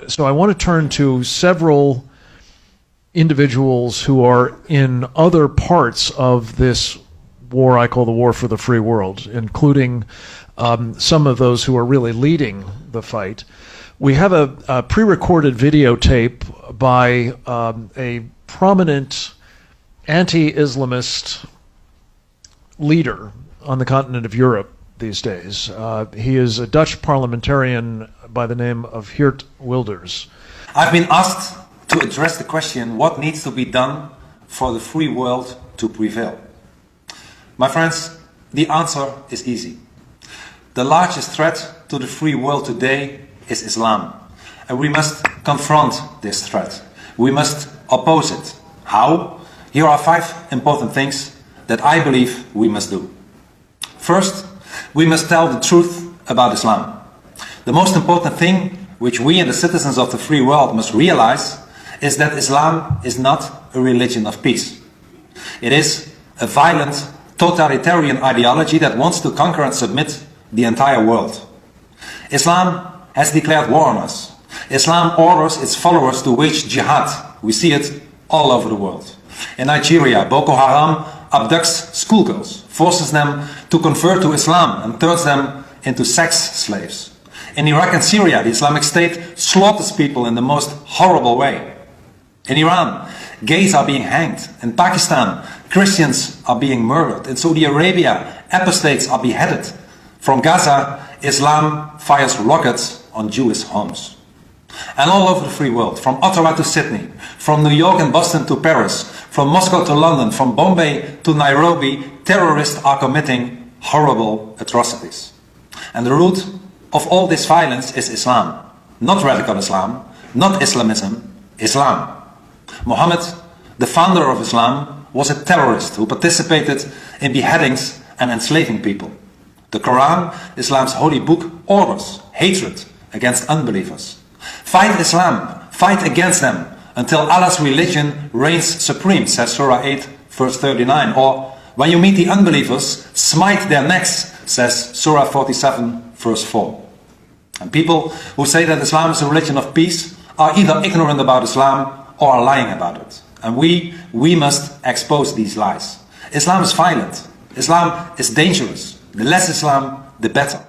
So I want to turn to several individuals who are in other parts of this war I call the war for the free world, including some of those who are really leading the fight. We have a pre-recorded videotape by a prominent anti-Islamist leader on the continent of Europe these days. He is a Dutch parliamentarian by the name of Geert Wilders. I've been asked to address the question, what needs to be done for the free world to prevail? My friends, the answer is easy. The largest threat to the free world today is Islam. And we must confront this threat. We must oppose it. How? Here are 5 important things that I believe we must do. First, we must tell the truth about Islam. The most important thing which we and the citizens of the free world must realize is that Islam is not a religion of peace. It is a violent, totalitarian ideology that wants to conquer and submit the entire world. Islam has declared war on us. Islam orders its followers to wage jihad. We see it all over the world. In Nigeria, Boko Haram abducts schoolgirls, forces them to convert to Islam and turns them into sex slaves. In Iraq and Syria, the Islamic State slaughters people in the most horrible way. In Iran, gays are being hanged. In Pakistan, Christians are being murdered. In Saudi Arabia, apostates are beheaded. From Gaza, Islam fires rockets on Jewish homes. And all over the free world, from Ottawa to Sydney, from New York and Boston to Paris, from Moscow to London, from Bombay to Nairobi, terrorists are committing horrible atrocities. And the root of all this violence is Islam. Not radical Islam, not Islamism, Islam. Muhammad, the founder of Islam, was a terrorist who participated in beheadings and enslaving people. The Koran, Islam's holy book, orders hatred against unbelievers. Fight Islam, fight against them, until Allah's religion reigns supreme, says Surah 8, verse 39. Or, when you meet the unbelievers, smite their necks, says Surah 47, verse 4. And people who say that Islam is a religion of peace are either ignorant about Islam or are lying about it. And we must expose these lies. Islam is violent. Islam is dangerous. The less Islam, the better.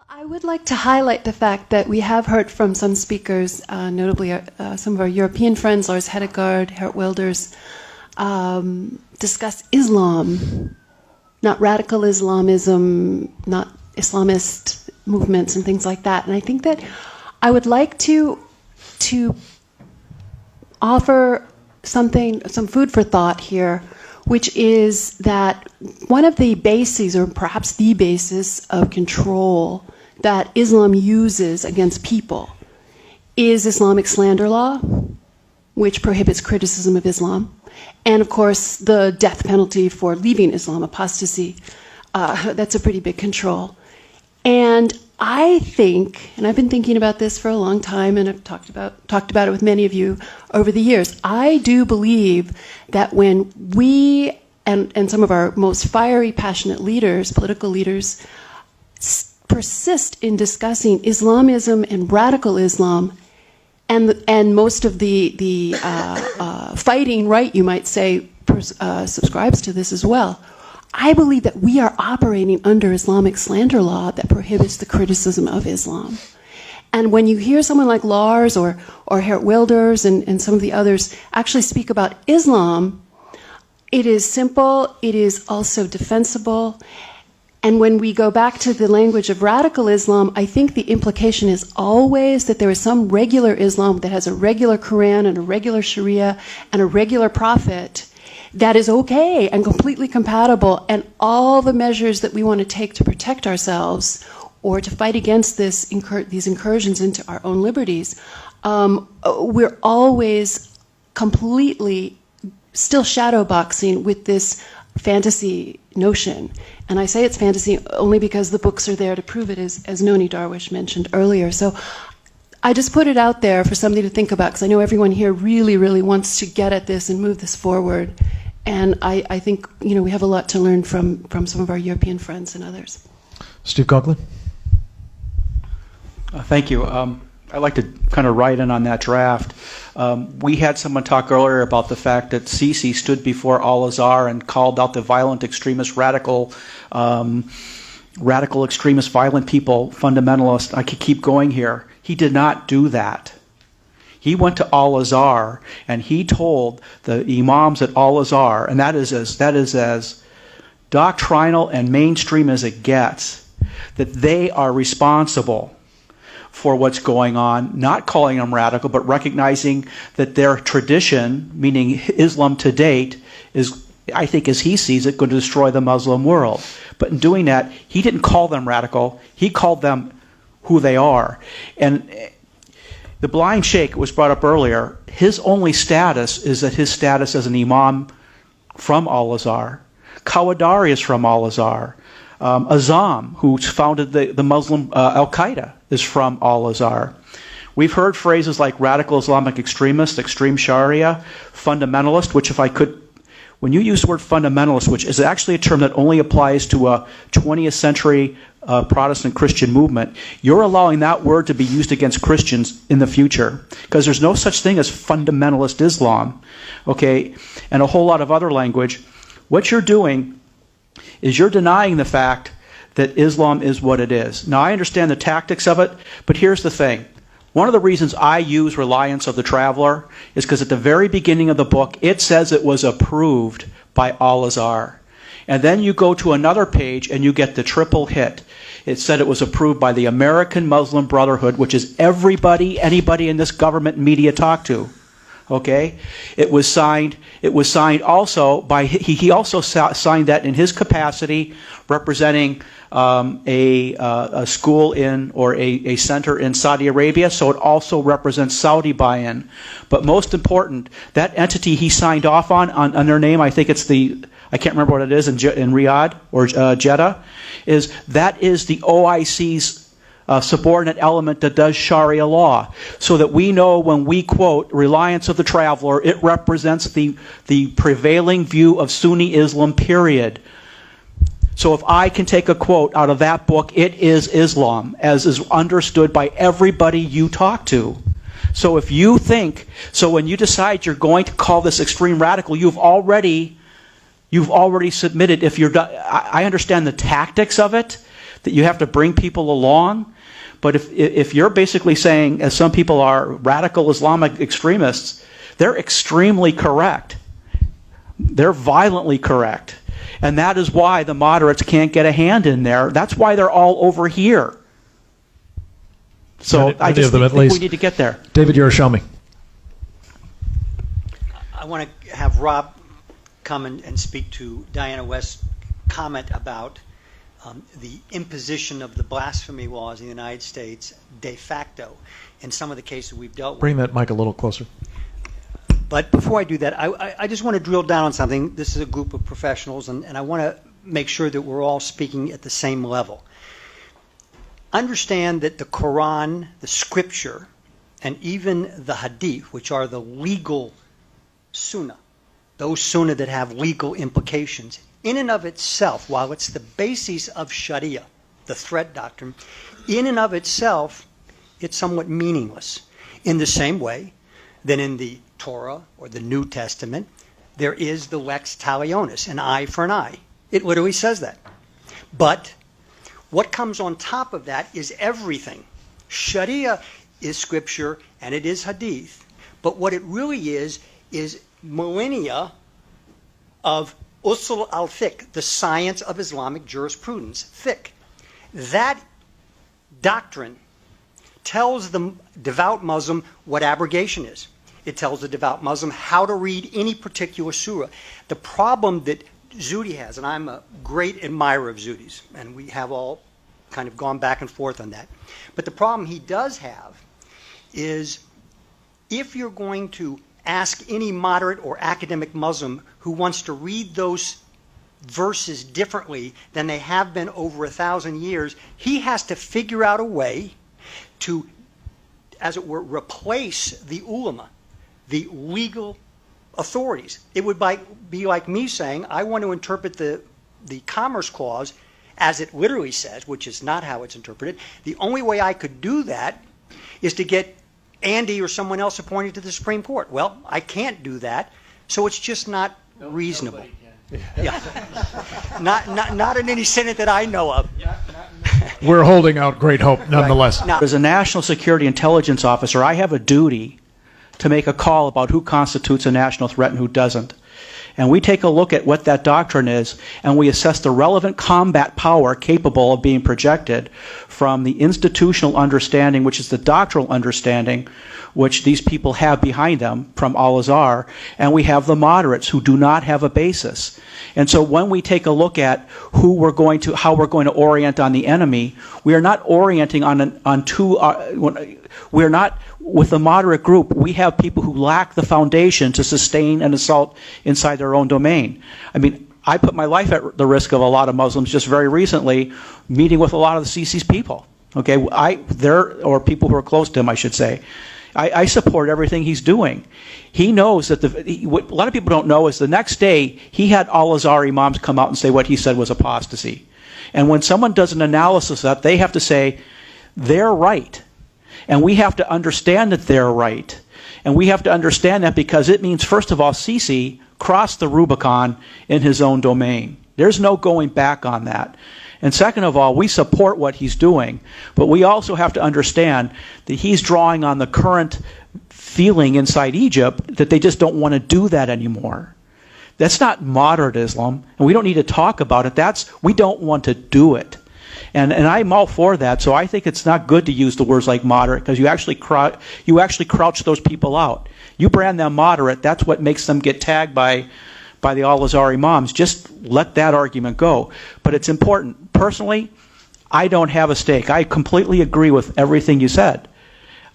I would like to highlight the fact that we have heard from some speakers, notably some of our European friends, Lars Hedegaard, Geert Wilders, discuss Islam, not radical Islamism, not Islamist movements and things like that. And I think that I would like to offer some food for thought here, which is that one of the bases, or perhaps the basis of control that Islam uses against people is Islamic slander law, which prohibits criticism of Islam, and of course the death penalty for leaving Islam, apostasy. That's a pretty big control. And I think, and I've been thinking about this for a long time, and I've talked about it with many of you over the years, I do believe that when we and some of our most fiery, passionate leaders, political leaders, persist in discussing Islamism and radical Islam, and most of the fighting right, you might say, subscribes to this as well, I believe that we are operating under Islamic slander law that prohibits the criticism of Islam. And when you hear someone like Lars or Geert Wilders and some of the others actually speak about Islam, it is simple, it is also defensible. And when we go back to the language of radical Islam, I think the implication is always that there is some regular Islam that has a regular Quran and a regular Sharia and a regular prophet that is okay and completely compatible, and all the measures that we want to take to protect ourselves or to fight against these incursions into our own liberties, we're always completely still shadowboxing with this fantasy notion. And I say it's fantasy only because the books are there to prove it, as Noni Darwish mentioned earlier. So I just put it out there for somebody to think about, because I know everyone here really, really wants to get at this and move this forward. And I think, you know, we have a lot to learn from some of our European friends and others. Steve Conklin. Thank you. I'd like to kind of write in on that draft. We had someone talk earlier about the fact that Sisi stood before Al-Azhar and called out the violent extremist, radical extremist, violent people, fundamentalists. I could keep going here. He did not do that. He went to Al-Azhar and he told the imams at Al-Azhar, and that is as doctrinal and mainstream as it gets, that they are responsible for what's going on, not calling them radical, but recognizing that their tradition, meaning Islam to date, is, I think as he sees it, going to destroy the Muslim world. But in doing that, he didn't call them radical. He called them who they are. And the blind sheikh was brought up earlier. His only status is that his status as an imam from Al-Azhar. Qawadari is from Al-Azhar. Azam, who founded the Muslim Al-Qaeda, is from Al-Azhar. We've heard phrases like radical Islamic extremist, extreme Sharia, fundamentalist, which if I could, when you use the word fundamentalist, which is actually a term that only applies to a 20th century Protestant Christian movement, you're allowing that word to be used against Christians in the future, because there's no such thing as fundamentalist Islam, okay, and a whole lot of other language. What you're doing is you're denying the fact that Islam is what it is. Now, I understand the tactics of it, but here's the thing. One of the reasons I use Reliance of the Traveler is because at the very beginning of the book, it says it was approved by Al-Azhar. And then you go to another page and you get the triple hit. It said it was approved by the American Muslim Brotherhood, which is everybody, anybody in this government and media talk to. Okay, it was signed also by, he also signed that in his capacity representing a school in, or a center in Saudi Arabia, so it also represents Saudi buy-in. But most important, that entity he signed off on their name, I think it's I can't remember what it is in Riyadh or Jeddah, that is the OIC's subordinate element that does Sharia law, so that we know when we quote Reliance of the Traveler, it represents the prevailing view of Sunni Islam, period. So if I can take a quote out of that book, it is Islam, as is understood by everybody you talk to. So if you think, so when you decide you're going to call this extreme radical, you've already submitted. If you're, I understand the tactics of it, that you have to bring people along. But if you're basically saying, as some people are, radical Islamic extremists, they're extremely correct. They're violently correct. And that is why the moderates can't get a hand in there. That's why they're all over here. So I just think we need to get there. David Yerushalmi. I want to have Rob come and speak to Diana West's comment about the imposition of the blasphemy laws in the United States de facto in some of the cases we've dealt with. Bring that mic a little closer. But before I do that, I just want to drill down on something. This is a group of professionals, and I want to make sure that we're all speaking at the same level. Understand that the Quran, the scripture, and even the hadith, which are the legal sunnah, those sunnah that have legal implications, in and of itself, while it's the basis of Sharia, the threat doctrine, in and of itself, it's somewhat meaningless. In the same way that in the Torah or the New Testament, there is the lex talionis, an eye for an eye. It literally says that. But what comes on top of that is everything. Sharia is scripture and it is hadith. But what it really is millennia of usul al-fiqh, the science of Islamic jurisprudence, fiqh. That doctrine tells the devout Muslim what abrogation is. It tells the devout Muslim how to read any particular surah. The problem that Zudi has, and I'm a great admirer of Zudi's, and we have all kind of gone back and forth on that. But the problem he does have is if you're going to ask any moderate or academic Muslim who wants to read those verses differently than they have been over 1,000 years, he has to figure out a way to, as it were, replace the ulama, the legal authorities. It would be like me saying, I want to interpret the Commerce Clause as it literally says, which is not how it's interpreted. The only way I could do that is to get Andy or someone else appointed to the Supreme Court. Well, I can't do that, so it's just not reasonable. Yeah, not in any Senate that I know of. We're holding out great hope, nonetheless. Right. Now, as a national security intelligence officer, I have a duty to make a call about who constitutes a national threat and who doesn't. And we take a look at what that doctrine is, and we assess the relevant combat power capable of being projected from the institutional understanding, which is the doctrinal understanding, which these people have behind them from Al-Azhar, and we have the moderates who do not have a basis. And so when we take a look at how we're going to orient on the enemy, we are not orienting we're not, with the moderate group, we have people who lack the foundation to sustain an assault inside their own domain. I mean, I put my life at the risk of a lot of Muslims just very recently, meeting with a lot of the Sisi's people. Okay, or people who are close to him, I should say. I support everything he's doing. He knows that what a lot of people don't know is the next day he had Al-Azhar imams come out and say what he said was apostasy. And when someone does an analysis of that, they have to say, they're right. And we have to understand that they're right. And we have to understand that because it means, first of all, Sisi crossed the Rubicon in his own domain. There's no going back on that. And second of all, we support what he's doing, but we also have to understand that he's drawing on the current feeling inside Egypt that they just don't want to do that anymore. That's not moderate Islam, and we don't need to talk about it. We don't want to do it. And I'm all for that, so I think it's not good to use the words like moderate, because you actually crouch those people out. You brand them moderate, that's what makes them get tagged by the Al-Azhar imams. Just let that argument go. But it's important. Personally, I don't have a stake. I completely agree with everything you said.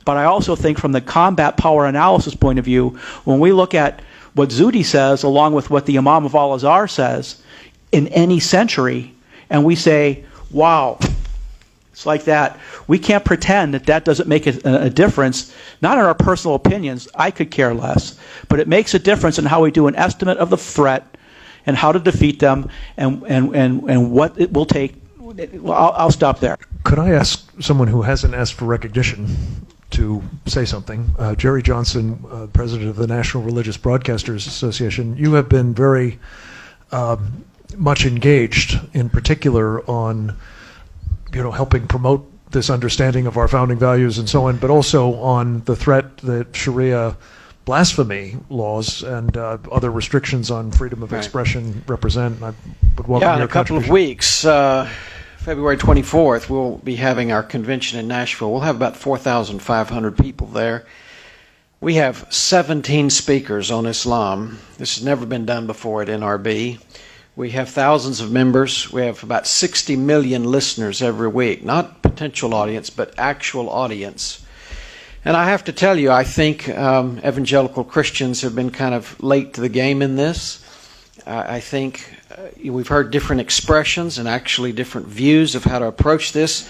But I also think from the combat power analysis point of view, when we look at what Zudi says along with what the Imam of Al-Azhar says in any century, and we say, wow, it's like that. We can't pretend that doesn't make a difference, not in our personal opinions. I could care less. But it makes a difference in how we do an estimate of the threat and how to defeat them and what it will take. Well, I'll stop there. Could I ask someone who hasn't asked for recognition to say something? Jerry Johnson, president of the National Religious Broadcasters Association, you have been very much engaged, in particular, on helping promote this understanding of our founding values and so on, but also on the threat that Sharia blasphemy laws and other restrictions on freedom of expression represent. I would welcome in a couple of weeks, February 24th, we'll be having our convention in Nashville. We'll have about 4,500 people there. We have 17 speakers on Islam. This has never been done before at NRB. We have thousands of members. We have about 60 million listeners every week. Not potential audience, but actual audience. And I have to tell you, I think evangelical Christians have been kind of late to the game in this. I think we've heard different expressions and actually different views of how to approach this.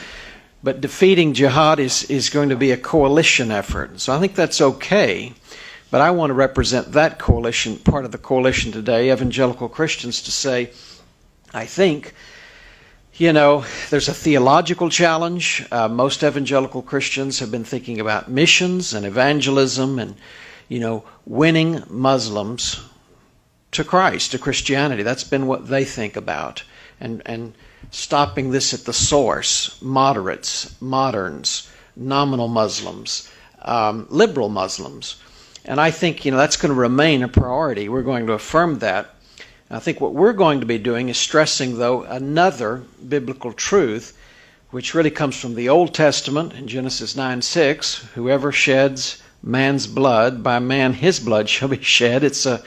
But defeating jihad is going to be a coalition effort. So I think that's okay. But I want to represent that coalition, part of the coalition today, evangelical Christians, to say, I think, there's a theological challenge. Most evangelical Christians have been thinking about missions and evangelism and, winning Muslims to Christ, to Christianity. That's been what they think about. And stopping this at the source, moderates, moderns, nominal Muslims, liberal Muslims. And I think, that's going to remain a priority. We're going to affirm that. I think what we're going to be doing is stressing, though, another biblical truth, which really comes from the Old Testament in Genesis 9:6. Whoever sheds man's blood, by man his blood shall be shed. It's a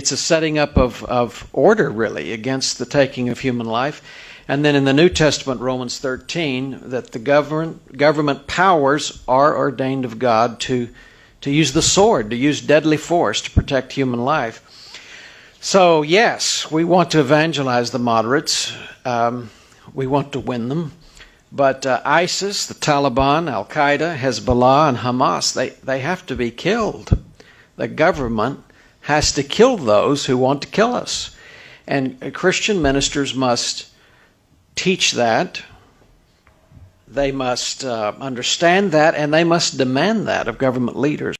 setting up of order, really, against the taking of human life. And then in the New Testament, Romans 13, that the government powers are ordained of God to use the sword, to use deadly force to protect human life. So, yes, we want to evangelize the moderates. We want to win them. But ISIS, the Taliban, Al-Qaeda, Hezbollah, and Hamas, they have to be killed. The government has to kill those who want to kill us. And Christian ministers must teach that, They must understand that, and they must demand that of government leaders.